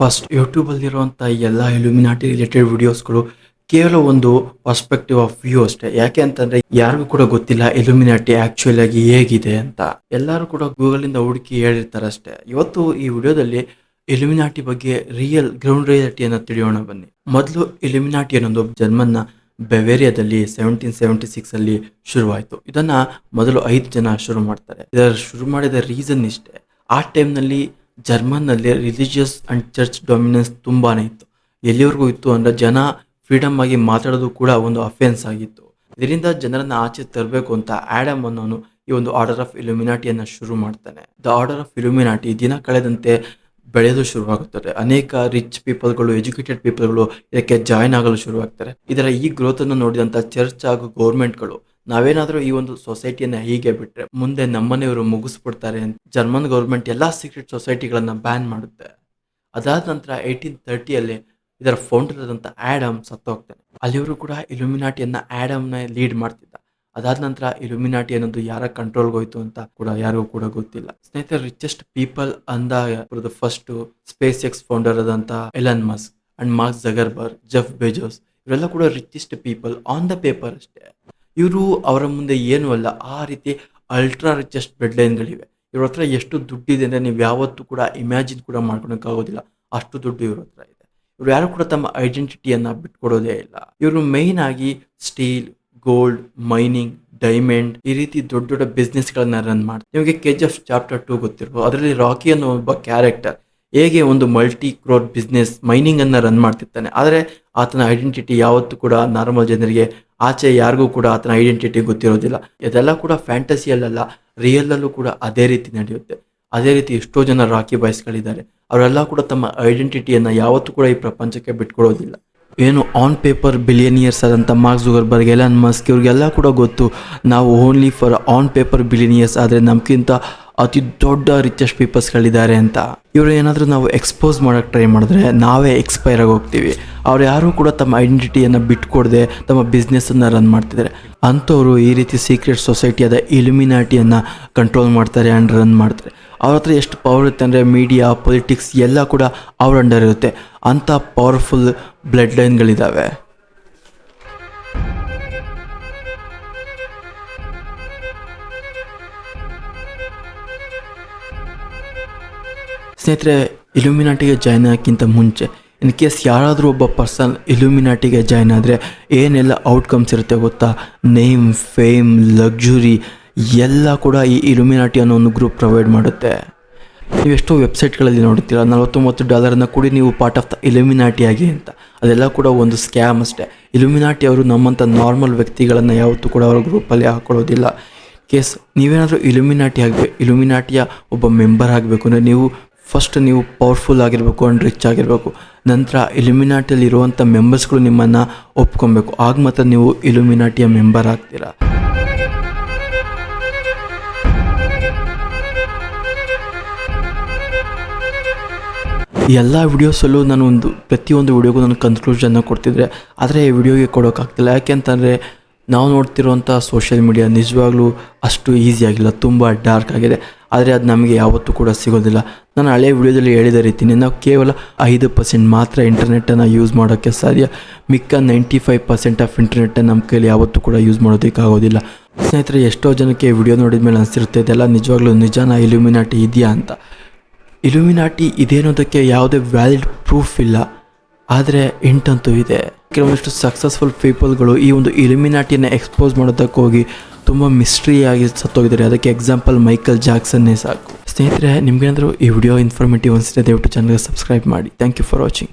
First ಯೂಟ್ಯೂಬಲ್ಲಿರುವಂಥ ಎಲ್ಲ ಇಲ್ಯುಮಿನಾಟಿ related ವಿಡಿಯೋಸ್ಗಳು ಕೇವಲ ಒಂದು ಪರ್ಸ್ಪೆಕ್ಟಿವ್ ಆಫ್ ವ್ಯೂ ಅಷ್ಟೇ. ಯಾಕೆ ಅಂತಂದ್ರೆ ಯಾರಿಗೂ ಕೂಡ ಗೊತ್ತಿಲ್ಲ ಇಲ್ಯುಮಿನಾಟಿ ಆಕ್ಚುಲ್ ಆಗಿ ಹೇಗಿದೆ ಅಂತ. ಎಲ್ಲರೂ ಕೂಡ ಗೂಗಲ್ ಇಂದ ಹುಡುಕಿ ಹೇಳಿರ್ತಾರೆ ಅಷ್ಟೇ. ಇವತ್ತು ಈ ವಿಡಿಯೋದಲ್ಲಿ ಇಲ್ಯುಮಿನಾಟಿ ಬಗ್ಗೆ ರಿಯಲ್ ಗ್ರೌಂಡ್ ರಿಯಾಲಿಟಿಯನ್ನು ತಿಳಿಯೋಣ ಬನ್ನಿ. ಮೊದಲು ಇಲ್ಯುಮಿನಾಟಿ ಅನ್ನೋದು ಜರ್ಮನ್ನ ಬೆವೇರಿಯಾದಲ್ಲಿ 1776 ಅಲ್ಲಿ ಶುರುವಾಯಿತು. ಇದನ್ನ ಮೊದಲು 5 ಜನ ಶುರು ಮಾಡ್ತಾರೆ. ಇದರ ಶುರು ಮಾಡಿದ ರೀಸನ್ ಇಷ್ಟೇ. ಆ ಟೈಮ್ನಲ್ಲಿ ಜರ್ಮನ್ನಲ್ಲಿ ರಿಲಿಜಿಯಸ್ ಅಂಡ್ ಚರ್ಚ್ ಡಾಮಿನೆನ್ಸ್ ತುಂಬಾನೇ ಇತ್ತು. ಎಲ್ಲಿವರೆಗೂ ಇತ್ತು ಅಂದ್ರೆ ಜನ ಫ್ರೀಡಮ್ ಆಗಿ ಮಾತಾಡೋದು ಕೂಡ ಒಂದು ಅಫೆನ್ಸ್ ಆಗಿತ್ತು. ಇದರಿಂದ ಜನರನ್ನ ಆಚೆ ತರಬೇಕು ಅಂತ ಆಡಮ್ ಅನ್ನೋನು ಈ ಒಂದು ಆರ್ಡರ್ ಆಫ್ ಇಲ್ಯುಮಿನಾಟಿಯನ್ನು ಶುರು ಮಾಡ್ತಾನೆ. ದ ಆರ್ಡರ್ ಆಫ್ ಇಲ್ಯುಮಿನಾಟಿ ದಿನ ಕಳೆದಂತೆ ಬೆಳೆಯಲು ಶುರುವಾಗುತ್ತದೆ. ಅನೇಕ ರಿಚ್ ಪೀಪಲ್ಗಳು, ಎಜುಕೇಟೆಡ್ ಪೀಪಲ್ಗಳು ಇದಕ್ಕೆ ಜಾಯ್ನ್ ಆಗಲು ಶುರುವಾಗ್ತಾರೆ. ಇದರ ಈ ಗ್ರೋತ್ ಅನ್ನು ನೋಡಿದಂತ ಚರ್ಚ್ ಹಾಗೂ ಗೌರ್ಮೆಂಟ್ಗಳು ನಾವೇನಾದ್ರೂ ಈ ಒಂದು ಸೊಸೈಟಿಯನ್ನ ಹೀಗೆ ಬಿಟ್ರೆ ಮುಂದೆ ನಮ್ಮನೆಯವರು ಮುಗಿಸ್ಬಿಡ್ತಾರೆ ಅಂತ ಜರ್ಮನ್ ಗೌರ್ಮೆಂಟ್ ಎಲ್ಲಾ ಸೀಕ್ರೆಟ್ ಸೊಸೈಟಿಗಳನ್ನ ಬ್ಯಾನ್ ಮಾಡುತ್ತೆ. ಅದಾದ ನಂತರ 1830 ಇದರ ಫೌಂಡರ್ ಆದಂತ ಆಡಮ್ ಸತ್ತೋಗ್ತಾನೆ. ಅಲ್ಲಿವರು ಕೂಡ ಇಲ್ಯುಮಿನಾಟಿಯನ್ನ ಆಡಮ್ನ ಲೀಡ್ ಮಾಡ್ತಿದ್ದ. ಅದಾದ ನಂತರ ಇಲ್ಯುಮಿನಾಟಿ ಅನ್ನೋದು ಯಾರ ಕಂಟ್ರೋಲ್ಗೆ ಹೋಯ್ತು ಅಂತ ಕೂಡ ಯಾರಿಗೂ ಕೂಡ ಗೊತ್ತಿಲ್ಲ. ಸ್ನೇಹಿತರೆ, ರಿಚೆಸ್ಟ್ ಪೀಪಲ್ ಅಂದಾಗ ಫಸ್ಟ್ ಸ್ಪೇಸ್ ಎಕ್ಸ್ ಫೌಂಡರ್ ಆದಂತ Elon Musk and Mark Zuckerberg, Jeff Bezos ಇವರೆಲ್ಲ ಕೂಡ richest people on the paper ಅಷ್ಟೇ. ಇವರು ಅವರ ಮುಂದೆ ಏನೂ ಅಲ್ಲ. ಆ ರೀತಿ ಅಲ್ಟ್ರಾ ರಿಚೆಸ್ಟ್ ಬ್ಲಡ್ ಲೈನ್ಗಳಿವೆ. ಇವ್ರ ಹತ್ರ ಎಷ್ಟು ದುಡ್ಡಿದೆ ಅಂದರೆ ನೀವು ಯಾವತ್ತೂ ಕೂಡ ಇಮ್ಯಾಜಿನ್ ಕೂಡ ಮಾಡ್ಕೊಳಕ್ಕಾಗೋದಿಲ್ಲ. ಅಷ್ಟು ದುಡ್ಡು ಇವ್ರ ಹತ್ರ ಇದೆ. ಇವ್ರು ಯಾರು ಕೂಡ ತಮ್ಮ ಐಡೆಂಟಿಟಿಯನ್ನ ಬಿಟ್ಕೊಡೋದೇ ಇಲ್ಲ. ಇವರು ಮೈನ್ ಆಗಿ ಸ್ಟೀಲ್, ಗೋಲ್ಡ್, ಮೈನಿಂಗ್, ಡೈಮಂಡ್ ಈ ರೀತಿ ದೊಡ್ಡ ದೊಡ್ಡ ಬಿಸ್ನೆಸ್ ಗಳನ್ನ ರನ್ ಮಾಡ್ತಾರೆ. ನಿಮಗೆ KGF ಚಾಪ್ಟರ್ 2 ಗೊತ್ತಿರ್ಬೋದು. ಅದರಲ್ಲಿ ರಾಕಿ ಅನ್ನೋ ಒಬ್ಬ ಕ್ಯಾರೆಕ್ಟರ್ ಹೇಗೆ ಒಂದು ಮಲ್ಟಿ ಕ್ರೋರ್ ಬಿಸ್ನೆಸ್ ಮೈನಿಂಗ್ ಅನ್ನ ರನ್ ಮಾಡ್ತಿರ್ತಾನೆ. ಆದರೆ ಆತನ ಐಡೆಂಟಿಟಿ ಯಾವತ್ತೂ ಕೂಡ ನಾರ್ಮಲ್ ಜನರಿಗೆ ಆಚೆ ಯಾರಿಗೂ ಕೂಡ ಆತನ ಐಡೆಂಟಿಟಿ ಗೊತ್ತಿರೋದಿಲ್ಲ. ಇದೆಲ್ಲ ಕೂಡ ಫ್ಯಾಂಟಸಿಯಲ್ಲ, ರಿಯಲ್ ಅಲ್ಲೂ ಕೂಡ ಅದೇ ರೀತಿ ನಡೆಯುತ್ತೆ. ಅದೇ ರೀತಿ ಎಷ್ಟೋ ಜನ ರಾಕಿ ಬಾಯ್ಸ್ಗಳಿದ್ದಾರೆ. ಅವರೆಲ್ಲ ಕೂಡ ತಮ್ಮ ಐಡೆಂಟಿಟಿಯನ್ನ ಯಾವತ್ತೂ ಕೂಡ ಈ ಪ್ರಪಂಚಕ್ಕೆ ಬಿಟ್ಕೊಡೋದಿಲ್ಲ. ಏನು ಆನ್ ಪೇಪರ್ ಬಿಲಿಯನಿಯರ್ಸ್ ಆದಂಥ ಮಾರ್ಕ್ ಜುಗರ್ಬರ್ಗ್, ಎಲನ್ ಮಸ್ಕ್ ಇವ್ರಿಗೆಲ್ಲ ಕೂಡ ಗೊತ್ತು ನಾವು only for on paper billionaires, ಆದರೆ ನಮ್ಗಿಂತ ಅತಿ ದೊಡ್ಡ ರಿಚೆಸ್ಟ್ ಪೀಪಲ್ಸ್ಗಳಿದ್ದಾರೆ ಅಂತ. ಇವರು ಏನಾದರೂ ನಾವು ಎಕ್ಸ್ಪೋಸ್ ಮಾಡೋಕ್ಕೆ ಟ್ರೈ ಮಾಡಿದ್ರೆ ನಾವೇ ಎಕ್ಸ್ಪೈರ್ ಆಗಿ ಹೋಗ್ತೀವಿ. ಅವ್ರು ಯಾರೂ ಕೂಡ ತಮ್ಮ ಐಡೆಂಟಿಟಿಯನ್ನು ಬಿಟ್ಕೊಡದೆ ತಮ್ಮ ಬಿಸ್ನೆಸ್ಸನ್ನು ರನ್ ಮಾಡ್ತಿದ್ದಾರೆ. ಅಂಥವ್ರು ಈ ರೀತಿ ಸೀಕ್ರೆಟ್ ಸೊಸೈಟಿಯಾದ ಇಲ್ಯುಮಿನಾಟಿಯನ್ನು ಕಂಟ್ರೋಲ್ ಮಾಡ್ತಾರೆ ಆ್ಯಂಡ್ ರನ್ ಮಾಡ್ತಾರೆ. ಅವ್ರ ಹತ್ರ ಎಷ್ಟು ಪವರ್ ಇರುತ್ತೆ ಅಂದರೆ ಮೀಡಿಯಾ, ಪೊಲಿಟಿಕ್ಸ್ ಎಲ್ಲ ಕೂಡ ಅವ್ರ ಅಂಡರ್ ಇರುತ್ತೆ. ಅಂಥ ಪವರ್ಫುಲ್ ಬ್ಲಡ್ ಲೈನ್ಗಳಿದ್ದಾವೆ. ಸ್ನೇಹಿತರೆ, ಇಲ್ಯುಮಿನಾಟಿಗೆ ಜಾಯ್ನ್ ಆಗೋಕ್ಕಿಂತ ಮುಂಚೆ ಇನ್ ಕೇಸ್ ಯಾರಾದರೂ ಒಬ್ಬ ಪರ್ಸನ್ ಇಲ್ಯುಮಿನಾಟಿಗೆ ಜಾಯ್ನ್ ಆದರೆ ಏನೆಲ್ಲ ಔಟ್ಕಮ್ಸ್ ಇರುತ್ತೆ ಗೊತ್ತಾ? ನೇಮ್, ಫೇಮ್, ಲಕ್ಸುರಿ ಎಲ್ಲ ಕೂಡ ಈ ಇಲ್ಯುಮಿನಾಟಿ ಅನ್ನೋ ಒಂದು ಗ್ರೂಪ್ ಪ್ರೊವೈಡ್ ಮಾಡುತ್ತೆ. ನೀವು ಎಷ್ಟೋ ವೆಬ್ಸೈಟ್ಗಳಲ್ಲಿ ನೋಡ್ತೀರ $49 ಕೂಡಿ ನೀವು ಪಾರ್ಟ್ ಆಫ್ ದ ಇಲ್ಯುಮಿನಾಟಿ ಆಗಿ ಅಂತ. ಅದೆಲ್ಲ ಕೂಡ ಒಂದು ಸ್ಕ್ಯಾಮ್ ಅಷ್ಟೇ. ಇಲ್ಯುಮಿನಾಟಿ ಅವರು ನಮ್ಮಂಥ ನಾರ್ಮಲ್ ವ್ಯಕ್ತಿಗಳನ್ನು ಯಾವತ್ತೂ ಕೂಡ ಅವರ ಗ್ರೂಪಲ್ಲಿ ಹಾಕೊಳ್ಳೋದಿಲ್ಲ. ಕೇಸ್ ನೀವೇನಾದರೂ ಇಲ್ಯುಮಿನಾಟಿಯ ಒಬ್ಬ ಮೆಂಬರ್ ಆಗಬೇಕು ಅಂದರೆ ನೀವು ಪವರ್ಫುಲ್ ಆಗಿರಬೇಕು ಆ್ಯಂಡ್ ರಿಚ್ ಆಗಿರಬೇಕು. ನಂತರ ಇಲ್ಯುಮಿನಾಟಿಯಲ್ಲಿ ಇರುವಂಥ ಮೆಂಬರ್ಸ್ಗಳು ನಿಮ್ಮನ್ನು ಒಪ್ಕೊಬೇಕು. ಆಗ ಮಾತ್ರ ನೀವು ಇಲ್ಯುಮಿನಾಟಿಯ ಮೆಂಬರ್ ಆಗ್ತೀರಾ. ಎಲ್ಲ ವಿಡಿಯೋಸಲ್ಲೂ ನಾನು ಪ್ರತಿಯೊಂದು ವಿಡಿಯೋಗೂ ನಾನು ಕನ್ಕ್ಲೂಷನ್ನ ಕೊಡ್ತಿದ್ರೆ, ಆದರೆ ಈ ವಿಡಿಯೋಗೆ ಕೊಡೋಕ್ಕಾಗ್ತಿಲ್ಲ. ಯಾಕೆಂತಂದರೆ ನಾವು ನೋಡ್ತಿರುವಂಥ ಸೋಷಿಯಲ್ ಮೀಡಿಯಾ ನಿಜವಾಗ್ಲೂ ಅಷ್ಟು ಈಸಿಯಾಗಿಲ್ಲ, ತುಂಬ ಡಾರ್ಕ್ ಆಗಿದೆ. ಆದರೆ ಅದು ನಮಗೆ ಯಾವತ್ತೂ ಕೂಡ ಸಿಗೋದಿಲ್ಲ. ನಾನು ಹಳೆ ವಿಡಿಯೋದಲ್ಲಿ ಹೇಳಿದ ರೀತಿ ನಾವು ಕೇವಲ 5% ಮಾತ್ರ ಇಂಟರ್ನೆಟ್ಟನ್ನು ಯೂಸ್ ಮಾಡೋಕ್ಕೆ ಸಾಧ್ಯ. ಮಿಕ್ಕ 95% ಆಫ್ ಇಂಟರ್ನೆಟ್ಟನ್ನು ನಮ್ಮ ಕೈಯಲ್ಲಿ ಯಾವತ್ತೂ ಕೂಡ ಯೂಸ್ ಮಾಡೋದಕ್ಕಾಗೋದಿಲ್ಲ. ಸ್ನೇಹಿತರೆ, ಎಷ್ಟೋ ಜನಕ್ಕೆ ವಿಡಿಯೋ ನೋಡಿದ ಮೇಲೆ ಅನಿಸಿರುತ್ತೆ ಇದೆಲ್ಲ ನಿಜವಾಗ್ಲೂ ನಿಜಾನ, ಇಲ್ಯುಮಿನಾಟಿ ಇದೆಯಾ ಅಂತ. ಇಲ್ಯುಮಿನಾಟಿ ಇದೆ ಅನ್ನೋದಕ್ಕೆ ಯಾವುದೇ ವ್ಯಾಲಿಡ್ ಪ್ರೂಫ್ ಇಲ್ಲ, ಆದರೆ ಇಂಟಂತೂ ಇದೆ. ಕೆಲವೊಂದಿಷ್ಟು ಸಕ್ಸಸ್ಫುಲ್ ಪೀಪಲ್ಗಳು ಈ ಒಂದು ಇಲ್ಯುಮಿನಾಟಿಯನ್ನು ಎಕ್ಸ್ಪೋಸ್ ಮಾಡೋದಕ್ಕೆ ಹೋಗಿ ತುಂಬ ಮಿಸ್ಟ್ರಿಯಾಗಿ ಸತ್ತೋಗಿದ್ದಾರೆ. ಅದಕ್ಕೆ ಎಕ್ಸಾಂಪಲ್ ಮೈಕಲ್ ಜಾಕ್ಸನ್ನೇ ಸಾಕು. ಸ್ನೇಹಿತರೆ, ನಿಮಗೇನಾದರೂ ಈ ವಿಡಿಯೋ ಇನ್ಫಾರ್ಮೇಟಿವ್ ಅನಿಸಿದ್ರೆ ದಯವಿಟ್ಟು ಚಾನಲ್ಗೆ ಸಬ್ಸ್ಕ್ರೈಬ್ ಮಾಡಿ. Thank you for watching.